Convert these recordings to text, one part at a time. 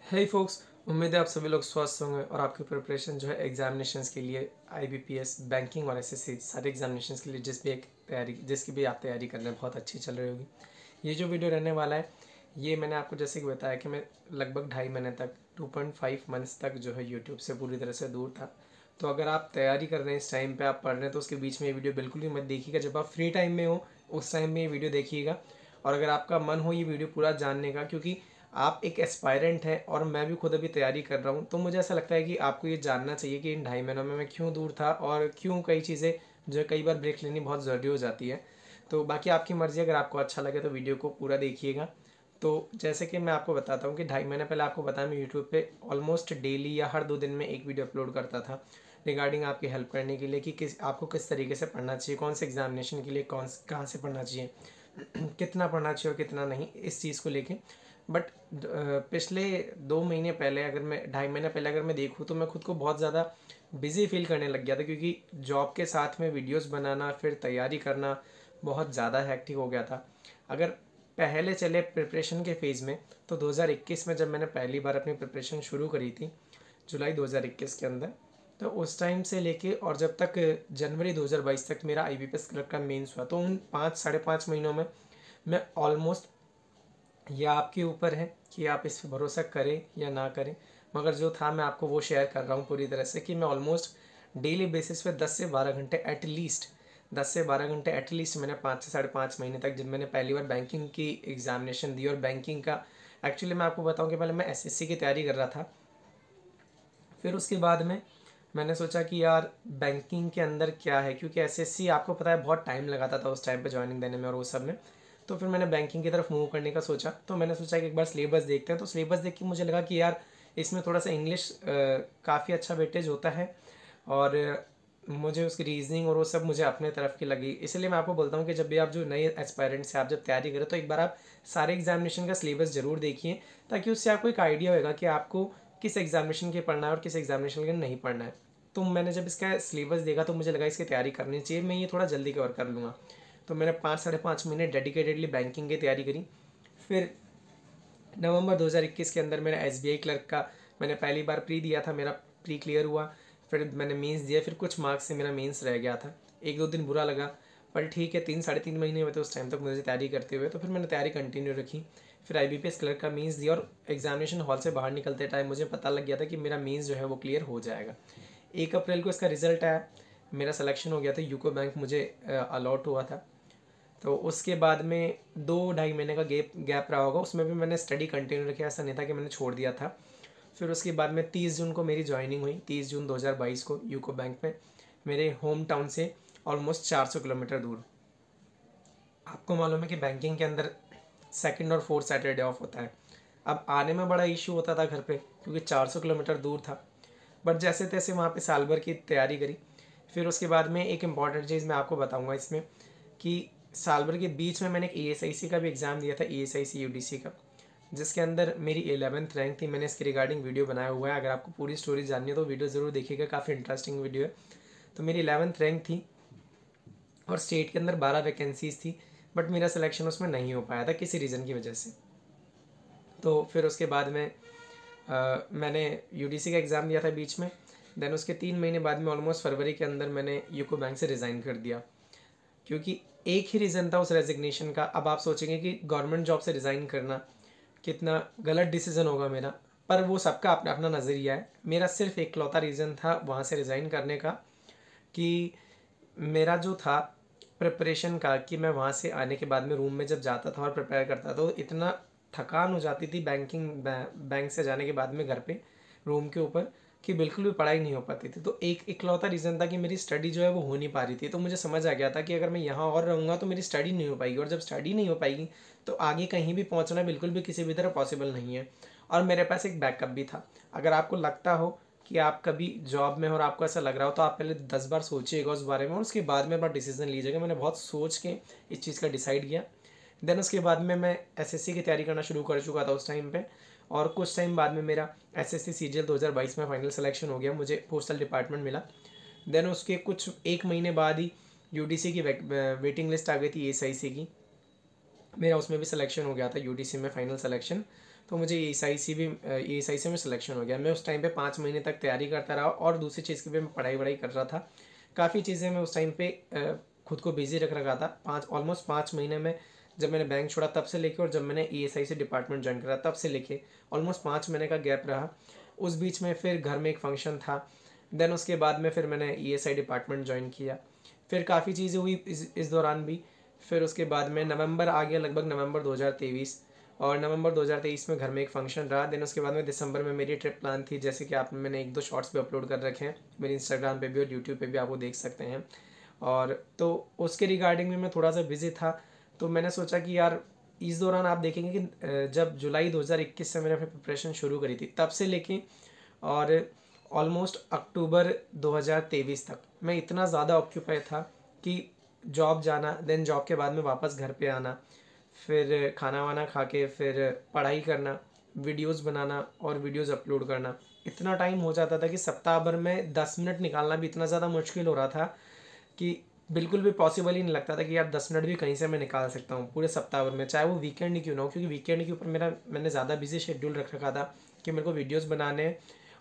हे focus, उम्मीद है आप सभी लोग स्वस्थ होंगे और आपकी प्रिपरेशन जो है एग्जामिनेशंस के लिए आईबीपीएस, बैंकिंग और एसएससी सारे एग्जामिनेशंस के लिए जिसकी भी आप तैयारी कर रहे हैं बहुत अच्छी चल रही होगी। ये जो वीडियो रहने वाला है ये मैंने आपको जैसे कि बताया कि मैं लगभग 2.5 महीने तक 2.5 मंथ्स तक जो है यूट्यूब से पूरी तरह से दूर था। तो अगर आप तैयारी कर रहे हैं, इस टाइम पे आप पढ़ रहे हैं, तो उसके बीच में ये वीडियो बिल्कुल भी मत देखिएगा। जब आप फ्री टाइम में हो उस टाइम में ये वीडियो देखिएगा। और अगर आपका मन हो ये वीडियो पूरा जानने का, क्योंकि आप एक एस्पायरेंट हैं और मैं भी खुद अभी तैयारी कर रहा हूँ, तो मुझे ऐसा लगता है कि आपको ये जानना चाहिए कि इन 2.5 महीनों में मैं क्यों दूर था और क्यों कई चीज़ें जो है कई बार ब्रेक लेनी बहुत ज़रूरी हो जाती है। तो बाकी आपकी मर्ज़ी, अगर आपको अच्छा लगे तो वीडियो को पूरा देखिएगा। तो जैसे कि मैं आपको बताता हूँ कि 2.5 महीने पहले आपको बताया मैं यूट्यूब पे ऑलमोस्ट डेली या हर 2 दिन में एक वीडियो अपलोड करता था रिगार्डिंग आपकी हेल्प करने के लिए कि आपको किस तरीके से पढ़ना चाहिए, कौन से एग्जामिनेशन के लिए कहाँ से पढ़ना चाहिए, कितना पढ़ना चाहिए और कितना नहीं, इस चीज़ को लेके। बट पिछले 2 महीने पहले, अगर मैं 2.5 महीने पहले अगर मैं देखूँ, तो मैं खुद को बहुत ज़्यादा बिजी फील करने लग गया था, क्योंकि जॉब के साथ में वीडियोस बनाना फिर तैयारी करना बहुत ज़्यादा हैक्टिक हो गया था। अगर पहले चले प्रिपरेशन के फेज़ में, तो 2021 में जब मैंने पहली बार अपनी प्रिपरेशन शुरू करी थी, जुलाई 2021 के अंदर, तो उस टाइम से लेके और जब तक जनवरी 2022 तक मेरा IBPS क्लर्क का मेंस हुआ, तो उन 5 साढ़े 5 महीनों में मैं ऑलमोस्ट, यह आपके ऊपर है कि आप इस पर भरोसा करें या ना करें, मगर जो था मैं आपको वो शेयर कर रहा हूँ पूरी तरह से कि मैं ऑलमोस्ट डेली बेसिस पे 10 से 12 घंटे एटलीस्ट 10 से 12 घंटे एटलीस्ट मैंने 5 से 5.5 महीने तक, जब मैंने पहली बार बैंकिंग की एग्जामिनेशन दी, और बैंकिंग का एक्चुअली मैं आपको बताऊं कि पहले मैं एसएससी की तैयारी कर रहा था। फिर उसके बाद में मैंने सोचा कि यार बैंकिंग के अंदर क्या है, क्योंकि एसएससी आपको पता है बहुत टाइम लगाता था उस टाइम पे ज्वाइनिंग देने में और वो सब में। तो फिर मैंने बैंकिंग की तरफ मूव करने का सोचा, तो मैंने सोचा कि एक बार सिलेबस देखते हैं। तो सिलेबस देख के मुझे लगा कि यार इसमें थोड़ा सा इंग्लिश काफ़ी अच्छा वेटेज होता है, और मुझे उसकी रीजनिंग और वो सब मुझे अपने तरफ की लगी। इसलिए मैं आपको बोलता हूँ कि जब भी आप जो नए एस्पायरेंट्स हैं, आप जब तैयारी करें, तो एक बार आप सारे एग्जामिनेशन का सिलेबस जरूर देखिए, ताकि उससे आपको एक आइडिया होगा कि आपको किस एग्जामिनेशन के पढ़ना है और किस एग्जामिनेशन के नहीं पढ़ना है। तो मैंने जब इसका सिलेबस देखा तो मुझे लगा इसकी तैयारी करनी चाहिए, मैं ये थोड़ा जल्दी कवर कर लूँगा। तो मैंने 5 साढ़े 5 महीने डेडिकेटेडली बैंकिंग की तैयारी करी। फिर नवंबर 2021 के अंदर मेरा SBI क्लर्क का मैंने पहली बार प्री दिया था, मेरा प्री क्लियर हुआ। फिर मैंने मेंस दिया, फिर कुछ मार्क्स से मेरा मेंस रह गया था। 1-2 दिन बुरा लगा, पर ठीक है, 3 साढ़े 3 महीने हुए थे उस टाइम तक मुझे तैयारी करते हुए, तो फिर मैंने तैयारी कंटिन्यू रखी। फिर IBPS क्लर्क का मेंस दिया, और एग्जामिनेशन हॉल से बाहर निकलते टाइम मुझे पता लग गया था कि मेरा मेंस जो है वो क्लियर हो जाएगा। 1 अप्रैल को इसका रिजल्ट आया, मेरा सिलेक्शन हो गया था, यूको बैंक मुझे अलॉट हुआ था। तो उसके बाद में 2-2.5 महीने का गैप रहा होगा, उसमें भी मैंने स्टडी कंटिन्यू रखी, ऐसा नहीं था कि मैंने छोड़ दिया था। फिर उसके बाद में 30 जून को मेरी ज्वाइनिंग हुई, 30 जून 2022 को यूको बैंक में, मेरे होम टाउन से ऑलमोस्ट 400 किलोमीटर दूर। आपको मालूम है कि बैंकिंग के अंदर सेकंड और फोर्थ सैटरडे ऑफ होता है। अब आने में बड़ा इशू होता था घर पे, क्योंकि 400 किलोमीटर दूर था। बट जैसे तैसे वहाँ पे साल भर की तैयारी करी। फिर उसके बाद में एक इम्पॉर्टेंट चीज़ मैं आपको बताऊंगा इसमें, कि साल भर के बीच में मैंने एक ESIC का भी एग्ज़ाम दिया था, ESIC UDC का, जिसके अंदर मेरी 11th रैंक थी। मैंने इसके रिगार्डिंग वीडियो बनाया हुआ है, अगर आपको पूरी स्टोरी जाननी है तो वीडियो ज़रूर देखिएगा, काफ़ी इंटरेस्टिंग वीडियो है। तो मेरी 11th रैंक थी और स्टेट के अंदर 12 वैकेंसीज थी, बट मेरा सिलेक्शन उसमें नहीं हो पाया था किसी रीज़न की वजह से। तो फिर उसके बाद में मैंने UDC का एग्ज़ाम दिया था बीच में। देन उसके 3 महीने बाद में ऑलमोस्ट फरवरी के अंदर मैंने यूको बैंक से रिज़ाइन कर दिया, क्योंकि एक ही रीज़न था उस रेजिग्नेशन का। अब आप सोचेंगे कि गवर्नमेंट जॉब से रिज़ाइन करना कितना गलत डिसीज़न होगा मेरा, पर वो सबका अपना अपना नज़रिया है। मेरा सिर्फ एक लौता रीज़न था वहाँ से रिज़ाइन करने का, कि मेरा जो था प्रिपरेशन का, कि मैं वहाँ से आने के बाद में रूम में जब जाता था और प्रिपेयर करता था, तो इतना थकान हो जाती थी बैंक से जाने के बाद में घर पे रूम के ऊपर, कि बिल्कुल भी पढ़ाई नहीं हो पाती थी। तो एक इकलौता रीज़न था कि मेरी स्टडी जो है वो हो नहीं पा रही थी। तो मुझे समझ आ गया था कि अगर मैं यहाँ और रहूँगा तो मेरी स्टडी नहीं हो पाएगी, और जब स्टडी नहीं हो पाएगी तो आगे कहीं भी पहुँचना बिल्कुल भी किसी भी तरह पॉसिबल नहीं है। और मेरे पास एक बैकअप भी था। अगर आपको लगता हो कि आप कभी जॉब में हो और आपको ऐसा लग रहा हो, तो आप पहले 10 बार सोचिएगा उस बारे में, और उसके बाद में अपना डिसीजन लीजिएगा। मैंने बहुत सोच के इस चीज़ का डिसाइड किया। देन उसके बाद में मैं SSC की तैयारी करना शुरू कर चुका था उस टाइम पे, और कुछ टाइम बाद में मेरा SSC CGL 2022 में फाइनल सिलेक्शन हो गया, मुझे पोस्टल डिपार्टमेंट मिला। देन उसके कुछ 1 महीने बाद ही UDC की वेटिंग लिस्ट आ गई थी ESIC की, मेरा उसमें भी सिलेक्शन हो गया था, UDC में फाइनल सिलेक्शन। तो मुझे ESIC से मैं सिलेक्शन हो गया। मैं उस टाइम पे 5 महीने तक तैयारी करता रहा और दूसरी चीज़ की भी मैं पढ़ाई कर रहा था। काफ़ी चीज़ें मैं उस टाइम पे खुद को बिजी रख रखा था। ऑलमोस्ट 5 महीने में, जब मैंने बैंक छोड़ा तब से लेके और जब मैंने ESIC डिपार्टमेंट ज्वाइन करा तब से लेके ऑलमोस्ट 5 महीने का गैप रहा। उस बीच में फिर घर में एक फंक्शन था, देन उसके बाद में फिर मैंने ESI डिपार्टमेंट ज्वाइन किया। फिर काफ़ी चीज़ें हुई इस दौरान भी। फिर उसके बाद में नवंबर आ गया, लगभग नवंबर 2023, और नवंबर 2023 में घर में एक फंक्शन रहा। देन उसके बाद में दिसंबर में मेरी ट्रिप प्लान थी, जैसे कि मैंने 1-2 शॉर्ट्स भी अपलोड कर रखे हैं मेरे इंस्टाग्राम पे भी और यूट्यूब पे भी, आप वो देख सकते हैं। और तो उसके रिगार्डिंग में मैं थोड़ा सा बिजी था, तो मैंने सोचा कि यार इस दौरान आप देखेंगे कि जब जुलाई 2021 से मैंने अपनी प्रिपरेशन शुरू करी थी, तब से लेके और ऑलमोस्ट अक्टूबर 2023 तक मैं इतना ज़्यादा ऑक्यूपाई था कि जॉब जाना, देन जॉब के बाद में वापस घर पे आना, फिर खाना वाना खा के फिर पढ़ाई करना, वीडियोस बनाना और वीडियोस अपलोड करना। इतना टाइम हो जाता था कि सप्ताह भर में 10 मिनट निकालना भी इतना ज़्यादा मुश्किल हो रहा था कि बिल्कुल भी पॉसिबल ही नहीं लगता था कि यार 10 मिनट भी कहीं से मैं निकाल सकता हूँ पूरे सप्ताह भर में, चाहे वो वीकेंड ही क्यों ना हो। क्योंकि वीकेंड के ऊपर मैंने ज़्यादा बिजी शेड्यूल रख रखा था कि मेरे को वीडियोस बनाने हैं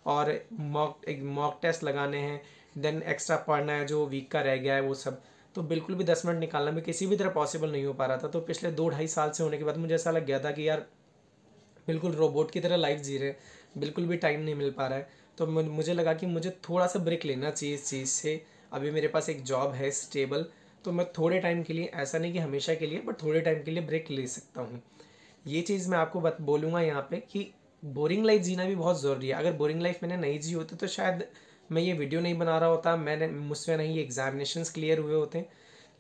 और एक मॉक टेस्ट लगाने हैं, देन एक्स्ट्रा पढ़ना है जो वीक का रह गया है वो सब। तो बिल्कुल भी 10 मिनट निकालना भी किसी भी तरह पॉसिबल नहीं हो पा रहा था। तो पिछले 2-2.5 साल से होने के बाद मुझे ऐसा लग गया था कि यार बिल्कुल रोबोट की तरह लाइफ जी रहे हैं, बिल्कुल भी टाइम नहीं मिल पा रहा है। तो मुझे लगा कि मुझे थोड़ा सा ब्रेक लेना चाहिए इस चीज़ से। अभी मेरे पास एक जॉब है स्टेबल, तो मैं थोड़े टाइम के लिए, ऐसा नहीं कि हमेशा के लिए, बट थोड़े टाइम के लिए ब्रेक ले सकता हूँ। ये चीज़ मैं आपको बोलूँगा यहाँ पे कि बोरिंग लाइफ जीना भी बहुत ज़रूरी है। अगर बोरिंग लाइफ मैंने नहीं जी होती तो शायद मैं ये वीडियो नहीं बना रहा होता, मुझसे नहीं ये एग्जामिनेशंस क्लियर हुए होते।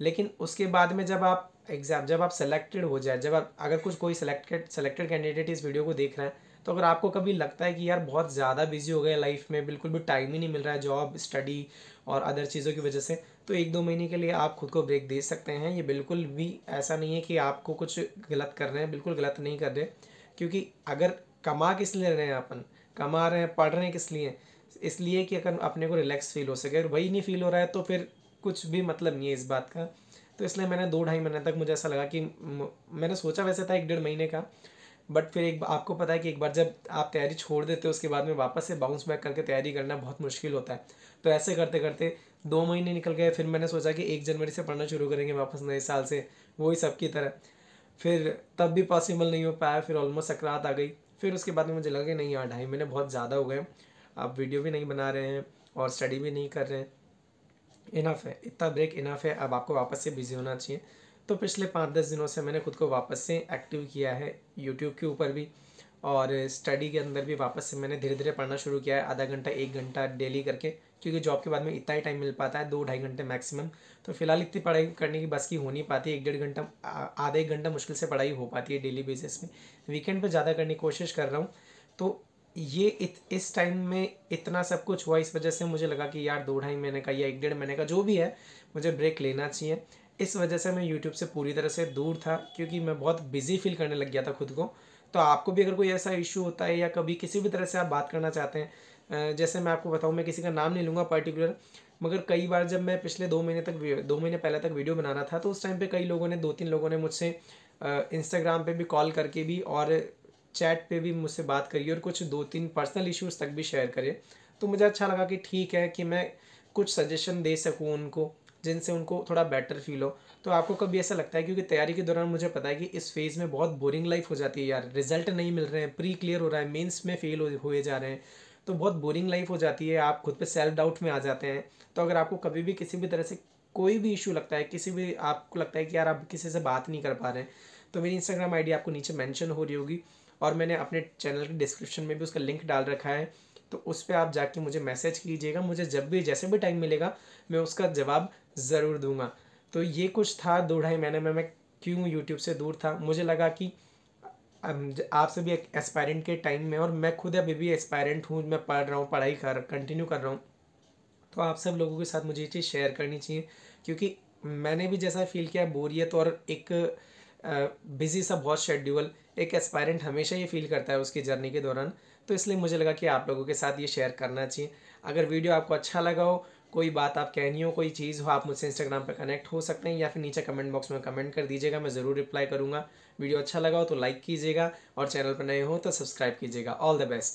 लेकिन उसके बाद में जब आप सेलेक्टेड हो जाए, जब आप अगर कोई सेलेक्टेड कैंडिडेट इस वीडियो को देख रहा है, तो अगर आपको कभी लगता है कि यार बहुत ज़्यादा बिजी हो गए लाइफ में, बिल्कुल भी टाइम ही नहीं मिल रहा है जॉब, स्टडी और अदर चीज़ों की वजह से, तो 1-2 महीने के लिए आप खुद को ब्रेक दे सकते हैं। ये बिल्कुल भी ऐसा नहीं है कि आपको कुछ गलत कर रहे हैं, बिल्कुल गलत नहीं कर रहे। क्योंकि अगर कमा किस लिए रहे हैं, अपन कमा रहे हैं, पढ़ रहे हैं किस लिए, इसलिए कि अगर अपने को रिलैक्स फील हो सके। अगर वही नहीं फील हो रहा है तो फिर कुछ भी मतलब नहीं है इस बात का। तो इसलिए मैंने 2-2.5 महीने तक, मुझे ऐसा लगा कि मैंने सोचा वैसे था 1-1.5 महीने का, बट फिर आपको पता है कि एक बार जब आप तैयारी छोड़ देते हो उसके बाद में वापस से बाउंस बैक करके तैयारी करना बहुत मुश्किल होता है। तो ऐसे करते करते 2 महीने निकल गए। फिर मैंने सोचा कि 1 जनवरी से पढ़ना शुरू करेंगे वापस नए साल से, वही सबकी तरह। फिर तब भी पॉसिबल नहीं हो पाया, फिर ऑलमोस्ट सकरात आ गई। फिर उसके बाद में मुझे लगा कि नहीं यार 2.5 महीने बहुत ज़्यादा हो गए, आप वीडियो भी नहीं बना रहे हैं और स्टडी भी नहीं कर रहे हैं, इनफ है, इतना ब्रेक इनफ है, अब आपको वापस से बिजी होना चाहिए। तो पिछले 5-10 दिनों से मैंने खुद को वापस से एक्टिव किया है यूट्यूब के ऊपर भी, और स्टडी के अंदर भी वापस से मैंने धीरे धीरे पढ़ना शुरू किया है, आधा घंटा 1 घंटा डेली करके। क्योंकि जॉब के बाद में इतना ही टाइम मिल पाता है, 2-2.5 घंटे मैक्सिमम। तो फिलहाल इतनी पढ़ाई करने की बस की हो नहीं पाती, 1-1.5 घंटा, आधा 1 घंटा मुश्किल से पढ़ाई हो पाती है डेली बेसिस में। वीकेंड पर ज़्यादा करने की कोशिश कर रहा हूँ। तो ये इस टाइम में इतना सब कुछ हुआ, इस वजह से मुझे लगा कि यार 2-2.5 महीने का या 1-1.5 महीने का जो भी है, मुझे ब्रेक लेना चाहिए। इस वजह से मैं यूट्यूब से पूरी तरह से दूर था, क्योंकि मैं बहुत बिजी फील करने लग गया था खुद को। तो आपको भी अगर कोई ऐसा इशू होता है या कभी किसी भी तरह से आप बात करना चाहते हैं, जैसे मैं आपको बताऊं, मैं किसी का नाम नहीं लूँगा पर्टिकुलर, मगर कई बार जब मैं पिछले 2 महीने पहले तक वीडियो बना रहा था, तो उस टाइम पे कई लोगों ने, 2-3 लोगों ने मुझसे इंस्टाग्राम पे भी कॉल करके भी और चैट पे भी मुझसे बात करी और कुछ 2-3 पर्सनल इश्यूज़ तक भी शेयर करे। तो मुझे अच्छा लगा कि ठीक है कि मैं कुछ सजेशन दे सकूँ उनको, जिनसे उनको थोड़ा बेटर फील हो। तो आपको कभी ऐसा लगता है, क्योंकि तैयारी के दौरान मुझे पता है कि इस फेज़ में बहुत बोरिंग लाइफ हो जाती है यार, रिजल्ट नहीं मिल रहे हैं, प्री क्लियर हो रहा है, मेंस में फेल हुए जा रहे हैं, तो बहुत बोरिंग लाइफ हो जाती है, आप खुद पे सेल्फ डाउट में आ जाते हैं। तो अगर आपको कभी भी किसी भी तरह से कोई भी इशू लगता है, किसी भी आपको लगता है कि यार आप किसी से बात नहीं कर पा रहे हैं, तो मेरी इंस्टाग्राम आईडी आपको नीचे मेंशन हो रही होगी, और मैंने अपने चैनल के डिस्क्रिप्शन में भी उसका लिंक डाल रखा है। तो उस पर आप जाके मुझे मैसेज कीजिएगा, मुझे जब भी जैसे भी टाइम मिलेगा मैं उसका जवाब ज़रूर दूंगा। तो ये कुछ था 2-2.5 महीने में मैं क्यों यूट्यूब से दूर था। मुझे लगा कि आप सभी एक एस्पायरेंट के टाइम में, और मैं खुद अभी भी एस्पायरेंट हूँ, मैं पढ़ रहा हूँ, पढ़ाई कंटिन्यू कर रहा हूँ, तो आप सब लोगों के साथ मुझे ये चीज़ शेयर करनी चाहिए। क्योंकि मैंने भी जैसा फील किया, बोरियत और एक बिजी सा बहुत शेड्यूल, एक एस्पायरेंट हमेशा ये फील करता है उसकी जर्नी के दौरान। तो इसलिए मुझे लगा कि आप लोगों के साथ ये शेयर करना चाहिए। अगर वीडियो आपको अच्छा लगा हो कोई बात आप कहनी हो, कोई चीज़ हो, आप मुझसे इंस्टाग्राम पर कनेक्ट हो सकते हैं या फिर नीचे कमेंट बॉक्स में कमेंट कर दीजिएगा, मैं ज़रूर रिप्लाई करूँगा। वीडियो अच्छा लगा हो तो लाइक कीजिएगा और चैनल पर नए हो तो सब्सक्राइब कीजिएगा। All the best.